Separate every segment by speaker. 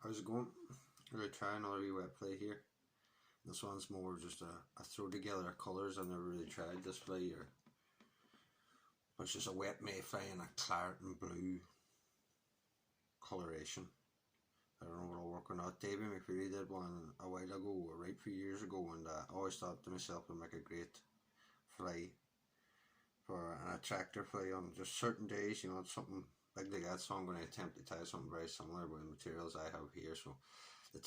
Speaker 1: How's it going? I'm going to try another wee wet play here. This one's more just a throw together of colours. I've never really tried this play here. It's just a wet mayfly and a claret and blue coloration. I don't know if it'll work or not. Davy McCreary did one a while ago, or right 3 years ago, and I always thought to myself it would make a great fly for an attractor fly on just certain days. You know, something big like that. So I'm going to attempt to tie something very similar with the materials I have here. So the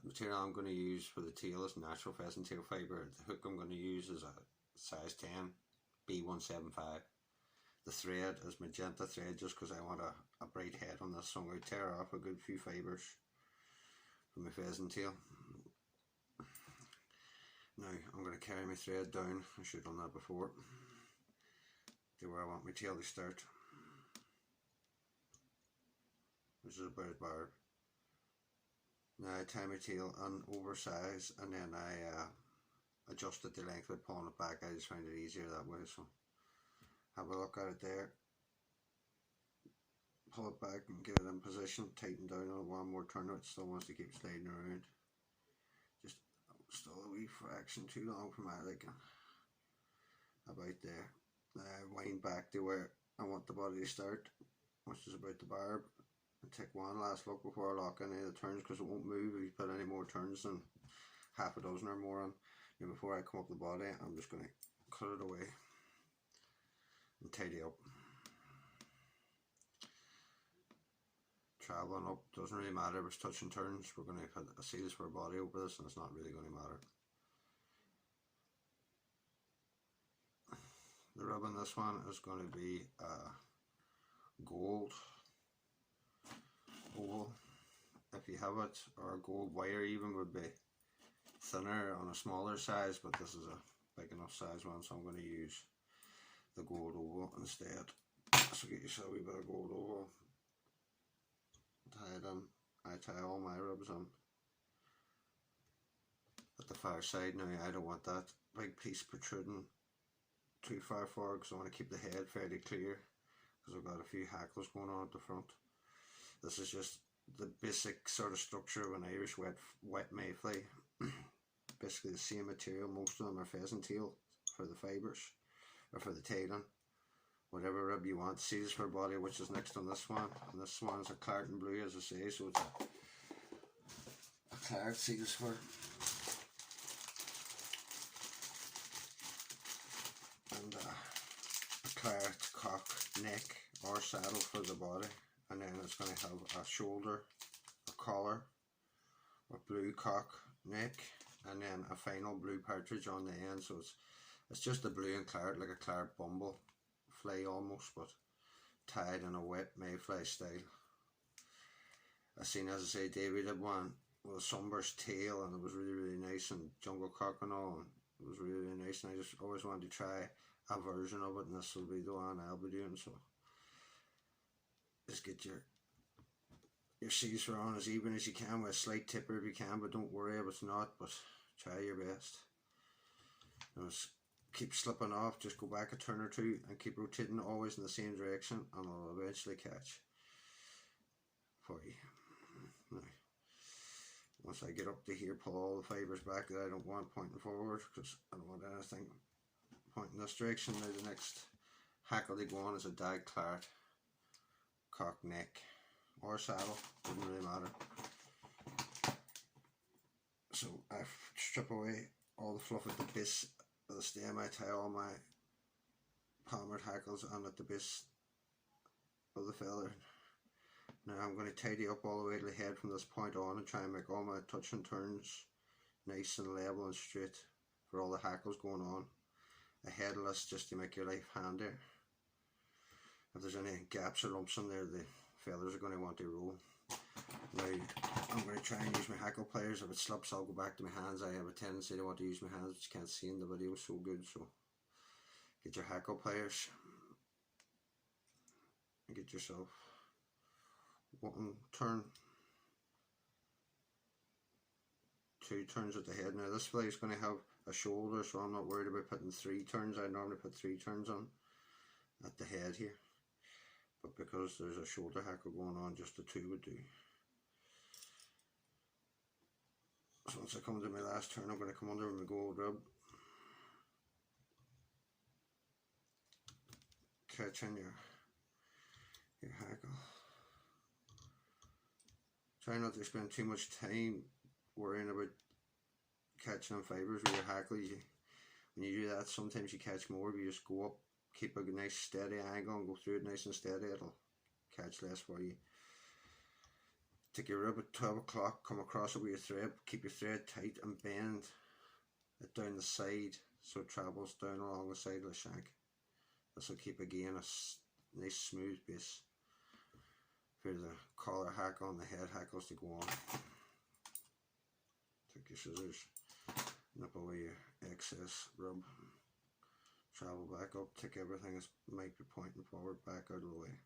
Speaker 1: material I'm going to use for the tail is natural pheasant tail fibre. The hook I'm going to use is a size 10 B175. The thread is magenta thread just because I want a bright head on this, so I'm going to tear off a good few fibres from my pheasant tail. Now I'm going to carry my thread down, I should have done that before, to where I want my tail to start, which is about a barb. Now I tie my tail on oversize, and then I adjust it the length by pulling it back. I just find it easier that way, so have a look at it there, pull it back and get it in position, tighten down on it one more turn. It still wants to keep sliding around, just still a wee fraction too long for my liking. About there. Now I wind back to where I want the body to start, which is about the barb, and take one last look before I lock in any of the turns, because it won't move if you put any more turns than half a dozen or more on. And before I come up the body, I'm just going to cut it away and tidy up. Travelling up, doesn't really matter if it's touching turns. We're going to put a seals for a body over this, and it's not really going to matter. The rib on this one is going to be gold oval if you have it, or a gold wire even would be thinner on a smaller size, but this is a big enough size one, so I'm going to use the gold oval instead. So get yourself a wee bit of gold oval, tie it in. I tie all my ribs in at the far side. Now I don't want that big piece protruding too far forward, because I want to keep the head fairly clear, because I've got a few hackles going on at the front. This is just the basic sort of structure of an Irish wet mayfly. Basically the same material. Most of them are pheasant tail for the fibres, or for the tailing. Whatever rib you want. Seals for body, which is next on this one, and this one is a claret and blue, as I say, so it's a claret seals for. And a claret cock neck or saddle for the body, and then it's going to have a shoulder, a collar, a blue cock neck, and then a final blue partridge on the end. So it's just a blue and claret, like a claret bumble fly almost, but tied in a wet mayfly style. I seen, as I say, Davy did one with a sunburst tail, and it was really nice, and jungle cock and all, and it was really nice, and I just always wanted to try a version of it, and this will be the one I'll be doing. So just get your seas on as even as you can, with a slight tipper if you can, but don't worry if it's not, but try your best. And keep slipping off, just go back a turn or two and keep rotating always in the same direction, and it'll eventually catch for you. Now, once I get up to here, pull all the fibres back that I don't want pointing forward, because I don't want anything pointing this direction. Now the next hackle to go on is a dyed claret cock neck or saddle, doesn't really matter. So I strip away all the fluff at the base of the stem. I tie all my palmered hackles on at the base of the feather. Now I'm going to tidy up all the way to the head from this point on, and try and make all my touch and turns nice and level and straight for all the hackles going on. A headless, just to make your life handier. If there's any gaps or lumps in there, the feathers are going to want to roll. Now I'm going to try and use my hackle pliers. If it slips, I'll go back to my hands. I have a tendency to want to use my hands, which you can't see in the video so good, so get your hackle pliers and get yourself one turn, two turns at the head. Now this fly is going to have a shoulder, so I'm not worried about putting 3 turns. I normally put 3 turns on at the head here, but because there's a shoulder hackle going on, just the 2 would do. once I come to my last turn, I'm going to come under with my gold rib, catch in your hackle. Try not to spend too much time worrying about catching them fibres with your hackle. When you do that, sometimes you catch more. If you just go up, keep a nice steady angle and go through it nice and steady, it'll catch less for you. Take your rib at 12 o'clock, come across it with your thread, keep your thread tight and bend it down the side so it travels down along the side of the shank. This will keep again a nice smooth base for the collar hackle and the head hackles to go on. Take your scissors, nip away your excess rub, travel back up, take everything that might be pointing forward back out of the way.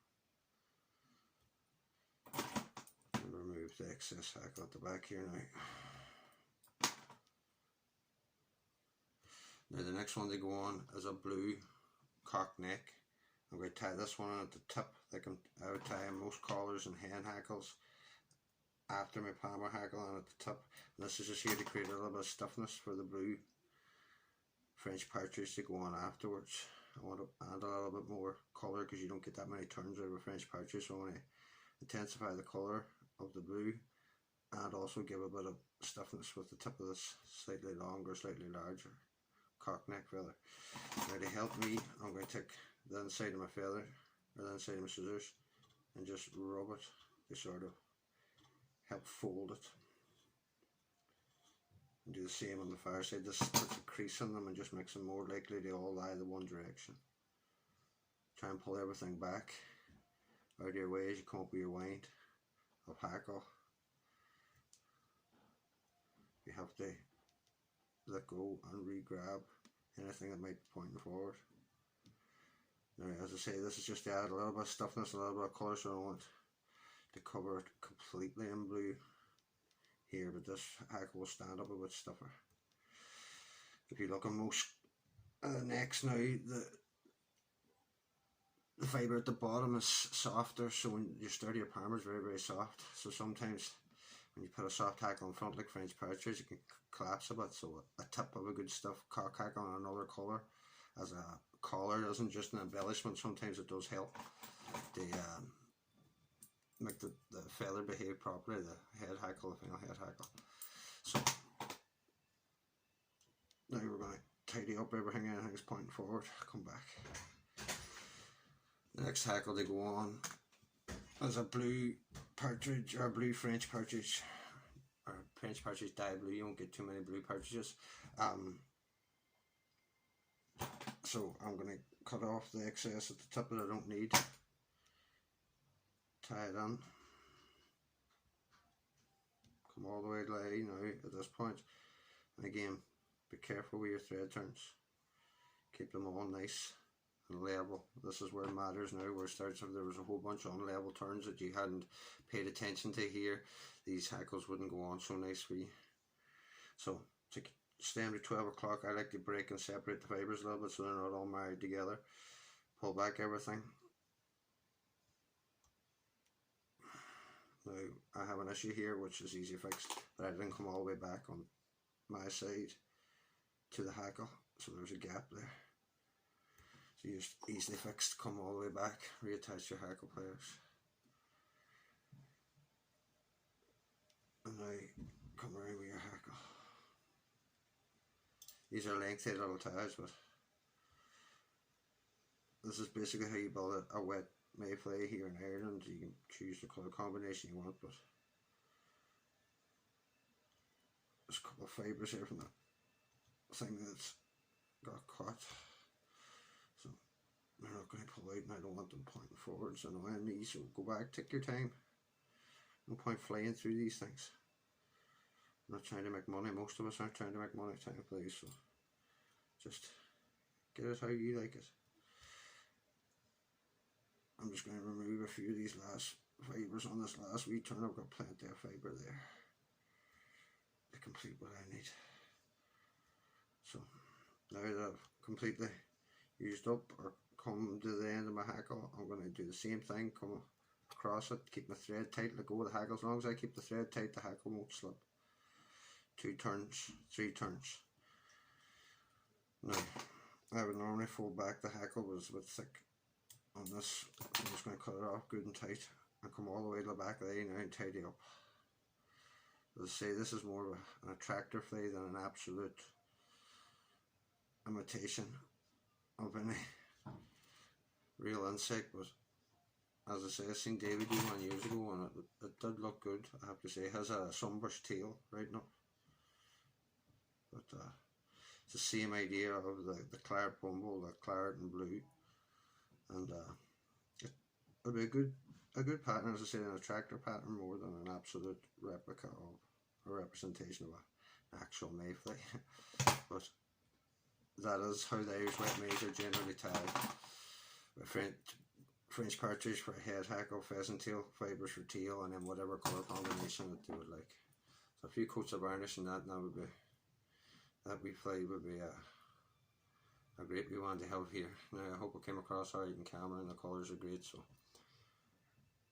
Speaker 1: And remove the excess hackle at the back here now. Now the next one to go on is a blue cock neck. I'm going to tie this one on at the tip, like I would tie most collars and hen hackles after my palmer hackle on at the tip. And this is just here to create a little bit of stiffness for the blue French partridge to go on afterwards. I want to add a little bit more colour because you don't get that many turns out of a French partridge, so I want to intensify the colour of the blue and also give a bit of stiffness with the tip of this slightly longer, slightly larger cock neck feather. Now to help me, I'm going to take the inside of my feather or the inside of my scissors and just rub it to sort of help fold it. And do the same on the far side. This puts a crease in them and just makes them more likely to all lie the one direction. Try and pull everything back out of your way as you come up with your wind of hackle. You have to let go and re-grab anything that might be pointing forward. Now, as I say, this is just to add a little bit of stiffness, a little bit of colour, so I don't want to cover it completely in blue here, but this hackle will stand up a bit stiffer. If you look at most necks now, the fibre at the bottom is softer, so when you start your palmer is very, very soft. So sometimes when you put a soft hackle in front like French partridge, you can collapse a bit. So a tip of a good stuffed cock hackle on another colour as a collar isn't just an embellishment. Sometimes it does help to make the feather behave properly, the head hackle, the final head hackle. So now we're going to tidy up everything, anything's pointing forward, come back. The next hackle to go on is a blue partridge, or a blue French partridge, or French partridge dye blue. You won't get too many blue partridges. So I'm going to cut off the excess at the tip that I don't need, tie it on, come all the way to lie now at this point, and again be careful with your thread turns, keep them all nice and level. This is where it matters now, where it starts. If there was a whole bunch of unlevel turns that you hadn't paid attention to here, these hackles wouldn't go on so nice for you. So to stay under 12 o'clock, I like to break and separate the fibres a little bit so they're not all married together. Pull back everything. Now I have an issue here which is easy fixed, but I didn't come all the way back on my side to the hackle, so there's a gap there. So you just easily fixed, come all the way back, reattach your hackle pliers. And now come around with your hackle. These are lengthy little ties, but this is basically how you build a wet mayfly here in Ireland. You can choose the colour combination you want, but there's a couple of fibres here from that thing that's got caught. So they're not going to pull out and I don't want them pointing forwards and annoying me, so go back, take your time. No point flying through these things. I'm not trying to make money, most of us aren't trying to make money, time please, so just get it how you like it. I'm just going to remove a few of these last fibres on this last wee turn. I've got plenty of fibre there to complete what I need. So now that I've completely used up or come to the end of my hackle, I'm going to do the same thing, come across it, keep my thread tight, let go of the hackle. As long as I keep the thread tight, the hackle won't slip. 2 turns, 3 turns. Now, I would normally fold back. The hackle was a bit thick on this. I'm just going to cut it off good and tight and come all the way to the back there now and tidy up. As I say, this is more of an attractor flea than an absolute imitation of any real insect, but as I say, I seen David do one years ago and it did look good, I have to say. It has a sunburst tail right now, but it's the same idea of the claret bumble, the claret and blue, and it'll be a good pattern, as I say, an attractor pattern more than an absolute replica of a representation of an actual mayfly. But that is how the Irish wet mays are generally tied. French partridge for a head hackle, pheasant tail, fibres for tail, and then whatever colour combination that they would like. So a few coats of varnish and that would be, that wee fly would be a great wee one to have here. Now I hope it came across alright in camera and the colours are great, so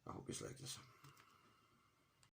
Speaker 1: I hope you like this.